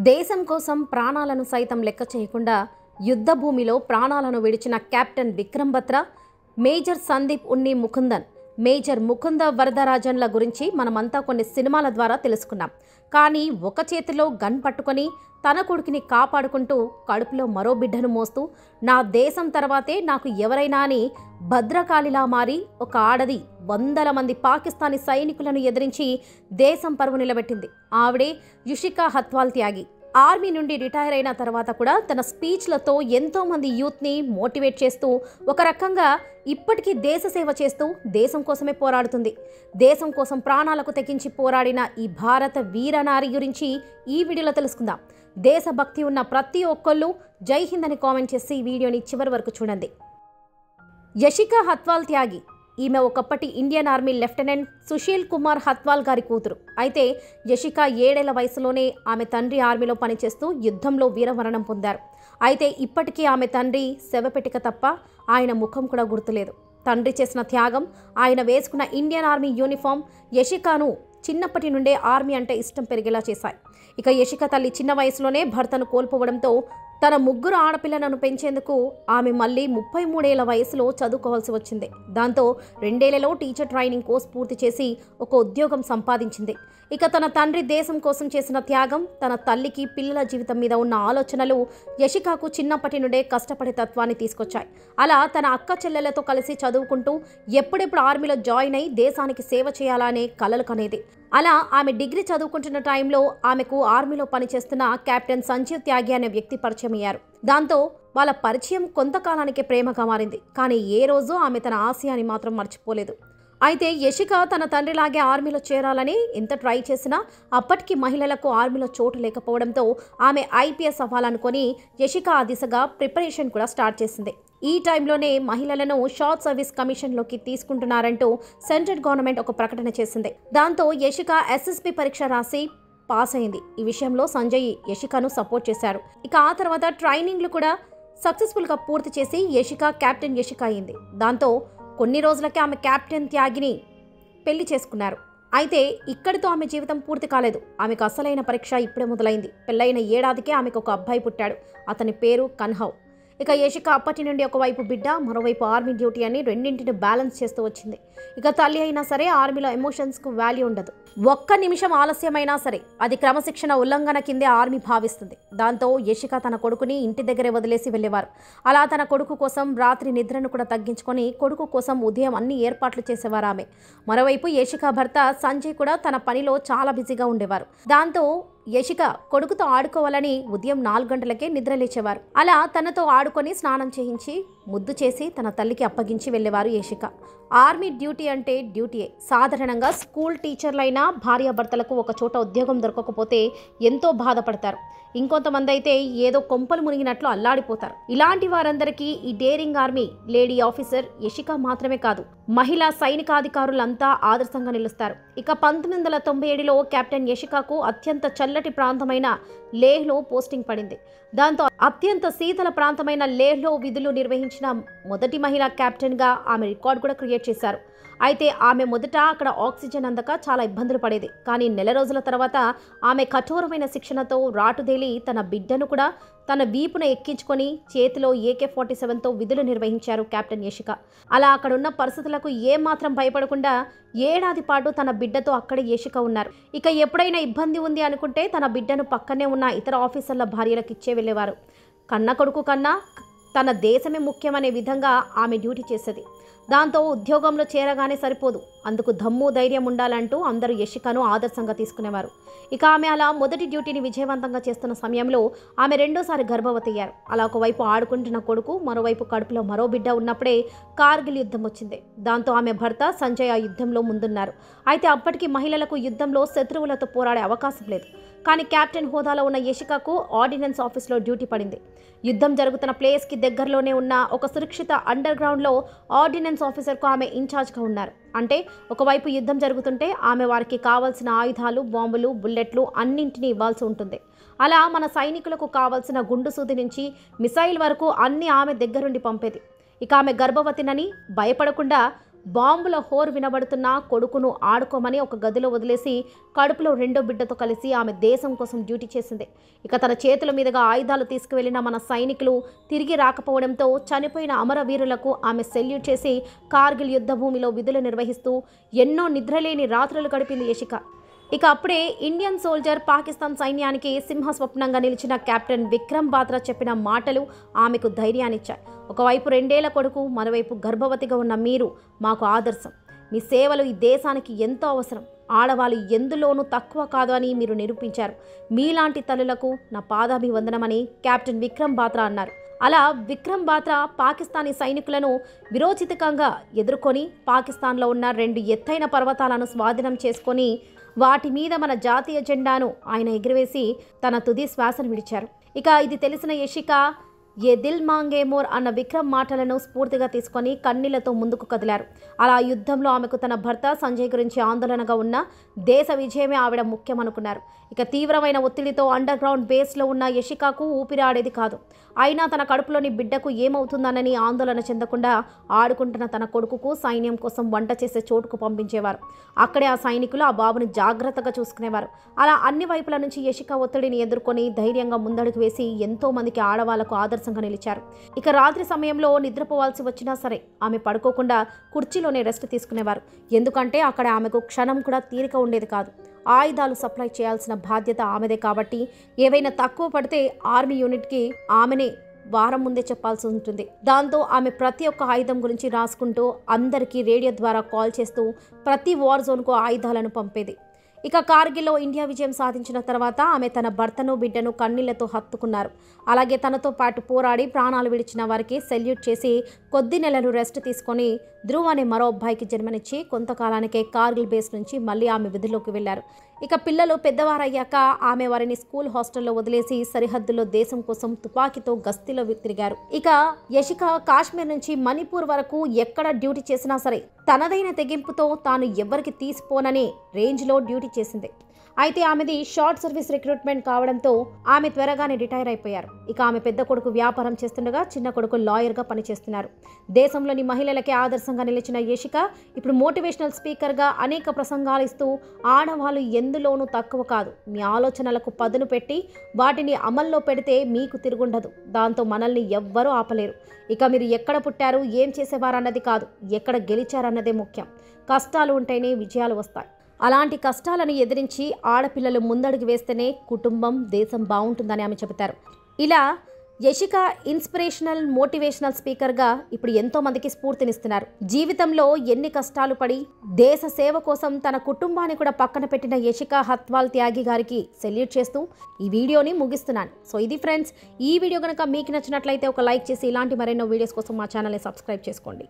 దేశం కోసం ప్రాణాలను సైతం లెక్క చేయకుండా యుద్ధ భూమిలో ప్రాణాలను విడిచిన కెప్టెన్ విక్రమ్ బత్రా, మేజర్ సందీప్ ఉన్ని ముకుందన్, మేజర్ ముకుంద వరదరాజన్ల గురించి మనమంతా కొన్ని సినిమాల ద్వారా తెలుసుకున్నాం. కానీ ఒక చేతిలో గన్ పట్టుకొని తన కొడుకుని కాపాడుకుంటూ కడుపులో మరో బిడ్డను మోస్తూ నా దేశం తర్వాతే నాకు ఎవరైనా అని భద్రకాళిలా మారి ఒక ఆడది వందల మంది పాకిస్తానీ సైనికులను ఎదిరించి దేశం పరువు నిలబెట్టింది. ఆవిడే యుషికా హత్వాల్ త్యాగి. ఆర్మీ నుండి రిటైర్ అయిన తర్వాత కూడా తన స్పీచ్లతో ఎంతోమంది యూత్ని మోటివేట్ చేస్తూ ఒక రకంగా ఇప్పటికీ దేశ సేవ చేస్తూ దేశం కోసమే పోరాడుతుంది. దేశం కోసం ప్రాణాలకు తెగించి పోరాడిన ఈ భారత వీరనారి గురించి ఈ వీడియోలో తెలుసుకుందాం. దేశభక్తి ఉన్న ప్రతి ఒక్కళ్ళు జై హింద్ అని కామెంట్ చేసి ఈ వీడియోని చివరి వరకు చూడండి. యషికా హత్వాల్ త్యాగి. ఈమె ఒకప్పటి Indian army lieutenant Sushil Kumar Hatwal గారి కూతురు. అయితే యషికా 7 ఏళ్ల వయసులోనే ఆమె తండ్రి ఆర్మీలో పనిచేస్తూ యుద్ధంలో వీరమరణం పొందారు. అయితే ఇప్పటికీ ఆమె తండ్రి శవపెటిక తప్ప ఆయన ముఖం కూడా గుర్తులేదు. తండ్రి చేసిన త్యాగం, ఆయన వేసుకున్న ఇండియన్ ఆర్మీ యూనిఫామ్ యషికాను చిన్నప్పటి నుండే ఆర్మీ అంటే ఇష్టం పెరిగేలా చేశాయి. ఇక యషిక తల్లి చిన్న వయసులోనే భర్తను కోల్పోవడంతో తన 3 ఆడపిల్లలను పెంచేందుకు ఆమె మళ్ళీ 33 ఏళ్ల వయసులో చదువుకోవాల్సి వచ్చింది. దాంతో 2 ఏళ్లలో టీచర్ ట్రైనింగ్ కోర్స్ పూర్తి చేసి ఒక ఉద్యోగం సంపాదించింది. ఇక తన తండ్రి దేశం కోసం చేసిన త్యాగం, తన తల్లికి పిల్లల జీవితం మీద ఉన్న ఆలోచనలు యషికాకు చిన్నప్పటి నుండే కష్టపడే తత్వాన్ని తీసుకొచ్చాయి. అలా తన అక్క చెల్లెలతో కలిసి చదువుకుంటూ ఎప్పుడెప్పుడు ఆర్మీలో జాయిన్ అయి దేశానికి సేవ చేయాలనే కలలు కనేది. అలా ఆమె డిగ్రీ చదువుకుంటున్న టైంలో ఆమెకు ఆర్మీలో పనిచేస్తున్న కెప్టెన్ సంజీవ్ త్యాగి అనే వ్యక్తి పరిచయం అయ్యారు. దాంతో వాళ్ళ పరిచయం కొంతకాలానికే ప్రేమగా మారింది. కానీ ఏ రోజు ఆమె తన ఆశయాన్ని మాత్రం మర్చిపోలేదు. అయితే యషిక తన తండ్రిలాగే ఆర్మీలో చేరాలని ఎంత ట్రై చేసినా అప్పటికి మహిళలకు ఆర్మీలో చోటు లేకపోవడంతో ఆమె ఐపీఎస్ అవ్వాలనుకొని యషిక ఆ దిశగా ప్రిపరేషన్ కూడా స్టార్ట్ చేసింది. ఈ టైంలోనే మహిళలను షార్ట్ సర్వీస్ కమిషన్లోకి తీసుకుంటున్నారంటూ సెంట్రల్ గవర్నమెంట్ ఒక ప్రకటన చేసింది. దాంతో యషిక ఎస్ఎస్బి పరీక్ష రాసి పాస్ అయింది. ఈ విషయంలో సంజయ్ యషికను సపోర్ట్ చేశారు. ఇక ఆ తర్వాత ట్రైనింగ్లు కూడా సక్సెస్ఫుల్గా పూర్తి చేసి యషిక కెప్టెన్ యషిక అయింది. దాంతో కొన్ని రోజులకే ఆమె కెప్టెన్ త్యాగిని పెళ్లి చేసుకున్నారు. అయితే ఇక్కడితో ఆమె జీవితం పూర్తి కాలేదు. ఆమెకు అసలైన పరీక్ష ఇప్పుడే మొదలైంది. పెళ్ళైన ఏడాదికే ఆమెకు ఒక అబ్బాయి పుట్టాడు. అతని పేరు కన్హవ్. ఇక యషిక అప్పటి నుండి ఒకవైపు బిడ్డ, మరోవైపు ఆర్మీ డ్యూటీ అని రెండింటిని బ్యాలెన్స్ చేస్తూ వచ్చింది. ఇక తల్లి అయినా సరే ఆర్మీలో ఎమోషన్స్కు వాల్యూ ఉండదు. ఒక్క నిమిషం ఆలస్యమైనా సరే అది క్రమశిక్షణ ఉల్లంఘన కిందే ఆర్మీ భావిస్తుంది. దాంతో యషిక తన కొడుకుని ఇంటి దగ్గరే వదిలేసి వెళ్ళేవారు. అలా తన కొడుకు కోసం రాత్రి నిద్రను కూడా తగ్గించుకొని కొడుకు కోసం ఉదయం అన్ని ఏర్పాట్లు చేసేవారు ఆమె. మరోవైపు యషిక భర్త సంజయ్ కూడా తన పనిలో చాలా బిజీగా ఉండేవారు. దాంతో యషిక కొడుకుతో ఆడుకోవాలని ఉదయం 4 గంటలకే నిద్ర లేచేవారు. అలా తనతో ఆడుకొని స్నానం చేయించి ముద్దు చేసి తన తల్లికి అప్పగించి వెళ్ళేవారు యషిక. ఆర్మీ డ్యూటీ అంటే డ్యూటీయే. సాధారణంగా స్కూల్ టీచర్లైనా భార్యాభర్తలకు ఒక చోట ఉద్యోగం దొరకకపోతే ఎంతో బాధపడతారు. ఇంకొంతమంది అయితే ఏదో కొంపలు మునిగినట్లు అల్లాడిపోతారు. ఇలాంటి వారందరికీ ఈ daring army lady officer Yashika మాత్రమే కాదు, మహిళా సైనికాధికారులంతా ఆదర్శంగా నిలుస్తారు. ఇక 1997లో కెప్టెన్ యషికాకు అత్యంత చల్లటి ప్రాంతమైన లేహ్లో పోస్టింగ్ పడింది. దాంతో అత్యంత శీతల ప్రాంతమైన లేహ్లో విధులు నిర్వహించిన మొదటి మహిళా కెప్టెన్గా ఆమె రికార్డు కూడా క్రియేట్ చేశారు. అయితే ఆమె మొదట అక్కడ ఆక్సిజన్ అందక చాలా ఇబ్బందులు పడేది. కానీ నెల రోజుల తర్వాత ఆమె కఠోరమైన శిక్షణతో రాటుదేలి తన బిడ్డను కూడా తన వీపున ఎక్కించుకొని చేతిలో AK-47తో విధులు నిర్వహించారు కెప్టెన్ యషిక. అలా అక్కడున్న పరిస్థితులకు ఏమాత్రం భయపడకుండా ఏడాది పాటు తన బిడ్డతో అక్కడే యషిక ఉన్నారు. ఇక ఎప్పుడైనా ఇబ్బంది ఉంది అనుకుంటే తన బిడ్డను పక్కనే ఉన్న ఇతర ఆఫీసర్ల భార్యలకు ఇచ్చే వెళ్ళేవారు. కన్న కొడుకు కన్నా తన దేశమే ముఖ్యమనే విధంగా ఆమె డ్యూటీ చేసేది. దాంతో ఉద్యోగంలో చేరగానే సరిపోదు, అందుకు దమ్ము ధైర్యం ఉండాలంటూ అందరూ యషికను ఆదర్శంగా తీసుకునేవారు. ఇక ఆమె అలా మొదటి డ్యూటీని విజయవంతంగా చేస్తున్న సమయంలో ఆమె రెండోసారి గర్భవతి అయ్యారు. అలా ఒకవైపు ఆడుకుంటున్న కొడుకు, మరోవైపు కడుపులో మరో బిడ్డ ఉన్నప్పుడే కార్గిల్ యుద్ధం వచ్చింది. దాంతో ఆమె భర్త సంజయ్ ఆ యుద్ధంలో ముందున్నారు. అయితే అప్పటికి మహిళలకు యుద్ధంలో శత్రువులతో పోరాడే అవకాశం లేదు. కానీ కెప్టెన్ హోదాలో ఉన్న యషికకు ఆర్డినెన్స్ ఆఫీస్లో డ్యూటీ పడింది. యుద్ధం జరుగుతున్న ప్లేస్కి దగ్గరలోనే ఉన్న ఒక సురక్షిత అండర్ గ్రౌండ్లో ఆర్డినెన్స్ ఆఫీసర్కు ఆమె ఇన్ఛార్జ్గా ఉన్నారు. అంటే ఒకవైపు యుద్ధం జరుగుతుంటే ఆమె వారికి కావాల్సిన ఆయుధాలు, బాంబులు, బుల్లెట్లు అన్నింటినీ ఇవ్వాల్సి ఉంటుంది. అలా మన సైనికులకు కావాల్సిన గుండు సూది నుంచి మిసైల్ వరకు అన్ని ఆమె దగ్గరుండి పంపేది. ఇక ఆమె గర్భవతినని భయపడకుండా బాంబుల హోర్ వినబడుతున్నా కొడుకును ఆడుకోమని ఒక గదిలో వదిలేసి కడుపులో రెండో బిడ్డతో కలిసి ఆమె దేశం కోసం డ్యూటీ చేసింది. ఇక తన చేతుల మీదుగా ఆయుధాలు తీసుకువెళ్లిన మన సైనికులు తిరిగి రాకపోవడంతో చనిపోయిన అమరవీరులకు ఆమె సెల్యూట్ చేసి కార్గిల్ యుద్ధ భూమిలో విధులు నిర్వహిస్తూ ఎన్నో నిద్రలేని రాత్రులు గడిపింది యశిక. ఇక అప్పుడే ఇండియన్ సోల్జర్ పాకిస్తాన్ సైన్యానికి సింహస్వప్నంగా నిలిచిన కెప్టెన్ విక్రమ్ బాత్రా చెప్పిన మాటలు ఆమెకు ధైర్యాన్నిచ్చాయి. ఒకవైపు 2 ఏళ్ల కొడుకు, మరోవైపు గర్భవతిగా ఉన్న మీరు మాకు ఆదర్శం. మీ సేవలు ఈ దేశానికి ఎంతో అవసరం. ఆడవాళ్ళు ఎందులోనూ తక్కువ కాదు అని మీరు నిరూపించారు. మీలాంటి తల్లులకు నా పాదాభివందనమని కెప్టెన్ విక్రమ్ బాత్రా అన్నారు. అలా విక్రమ్ బాత్రా పాకిస్తానీ సైనికులను విరోచితంగా ఎదుర్కొని పాకిస్తాన్లో ఉన్న 2 ఎత్తైన పర్వతాలను స్వాధీనం చేసుకొని వాటి మీద మన జాతీయ జెండాను ఆయన ఎగిరివేసి తన తుది శ్వాసను విడిచారు. ఇక ఇది తెలిసిన యశిక ఏ దిల్ మాంగే మోర్ అన్న విక్రమ్ మాటలను స్ఫూర్తిగా తీసుకొని కన్నీళ్లతో ముందుకు కదిలారు. అలా యుద్ధంలో ఆమెకు తన భర్త సంజయ్ గురించి ఆందోళనగా ఉన్న దేశ విజయమే ఆవిడ ముఖ్యమనుకున్నారు. ఇక తీవ్రమైన ఒత్తిడితో అండర్ గ్రౌండ్ బేస్లో ఉన్న యశికకు ఊపిరి ఆడేది కాదు. అయినా తన కడుపులోని బిడ్డకు ఏమవుతుందనని ఆందోళన చెందకుండా ఆడుకుంటున్న తన కొడుకుకు సైన్యం కోసం వంట చేసే చోటుకు పంపించేవారు. అక్కడే ఆ సైనికులు ఆ బాబుని జాగ్రత్తగా చూసుకునేవారు. అలా అన్ని వైపుల నుంచి యశిక ఒత్తిడిని ఎదుర్కొని ధైర్యంగా ముందడుగు వేసి ఎంతో మందికి ఆడవాళ్లకు ఆదర్శంగా నిలిచారు. ఇక రాత్రి సమయంలో నిద్రపోవాల్సి వచ్చినా సరే ఆమె పడుకోకుండా కుర్చీలోనే రెస్ట్ తీసుకునేవారు. ఎందుకంటే అక్కడ ఆమెకు క్షణం కూడా తీరిక ఉండేది కాదు. ఆయుధాలు సప్లై చేయాల్సిన బాధ్యత ఆమెదే కాబట్టి ఏవైనా తక్కువ పడితే ఆర్మీ యూనిట్కి ఆమెనే వారం ముందే చెప్పాల్సి ఉంటుంది. దాంతో ఆమె ప్రతి ఒక్క ఆయుధం గురించి రాసుకుంటూ అందరికీ రేడియో ద్వారా కాల్ చేస్తూ ప్రతి వార్ జోన్కు ఆయుధాలను పంపేది. ఇక కార్గిల్లో ఇండియా విజయం సాధించిన తర్వాత ఆమె తన భర్తను బిడ్డను కన్నీళ్లతో హత్తుకున్నారు. అలాగే తనతో పాటు పోరాడి ప్రాణాలు విడిచిన వారికి సెల్యూట్ చేసి కొద్ది నెలలు రెస్ట్ తీసుకొని ధ్రువ్ అనే మరో అబ్బాయికి జన్మనిచ్చి కొంతకాలానికే కార్గిల్ బేస్ నుంచి మళ్ళీ ఆమె విధుల్లోకి వెళ్లారు. ఇక పిల్లలు పెద్దవారయ్యాక ఆమె వారిని స్కూల్ హాస్టల్లో వదిలేసి సరిహద్దుల్లో దేశం కోసం తుపాకీతో గస్తీలో తిరిగారు. ఇక యశిక కాశ్మీర్ నుంచి మణిపూర్ వరకు ఎక్కడ డ్యూటీ చేసినా సరే తనదైన తెగింపుతో తాను ఎవరికి తీసిపోనని రేంజ్లో డ్యూటీ చేసింది. అయితే ఆమెది షార్ట్ సర్వీస్ రిక్రూట్మెంట్ కావడంతో ఆమె త్వరగానే రిటైర్ అయిపోయారు. ఇక ఆమె పెద్ద కొడుకు వ్యాపారం చేస్తుండగా చిన్న కొడుకు లాయర్గా పనిచేస్తున్నారు. దేశంలోని మహిళలకే ఆదర్శంగా నిలిచిన యశిక ఇప్పుడు మోటివేషనల్ స్పీకర్గా అనేక ప్రసంగాలు ఇస్తూ ఆడవాళ్ళు ఎందులోనూ తక్కువ కాదు, మీ ఆలోచనలకు పదును పెట్టి వాటిని అమల్లో పెడితే మీకు తిరుగుండదు, దాంతో మనల్ని ఎవ్వరూ ఆపలేరు. ఇక మీరు ఎక్కడ పుట్టారు, ఏం చేసేవారన్నది కాదు, ఎక్కడ గెలిచారన్నదే ముఖ్యం. కష్టాలు ఉంటేనే విజయాలు వస్తాయి. అలాంటి కష్టాలను ఎదిరించి ఆడపిల్లలు ముందడుగు వేస్తేనే కుటుంబం, దేశం బాగుంటుందని ఆమె చెబుతారు. ఇలా యశిక ఇన్స్పిరేషనల్ మోటివేషనల్ స్పీకర్గా ఇప్పుడు ఎంతో మందికి స్ఫూర్తినిస్తున్నారు. జీవితంలో ఎన్ని కష్టాలు పడి దేశ సేవ కోసం తన కుటుంబాన్ని కూడా పక్కన పెట్టిన యశిక హత్వాల్ త్యాగి గారికి సెల్యూట్ చేస్తూ ఈ వీడియోని ముగిస్తున్నాను. సో ఇది ఫ్రెండ్స్, ఈ వీడియో కనుక మీకు నచ్చినట్లయితే ఒక లైక్ చేసి ఇలాంటి మరెన్నో వీడియోస్ కోసం మా ఛానల్ని సబ్స్క్రైబ్ చేసుకోండి.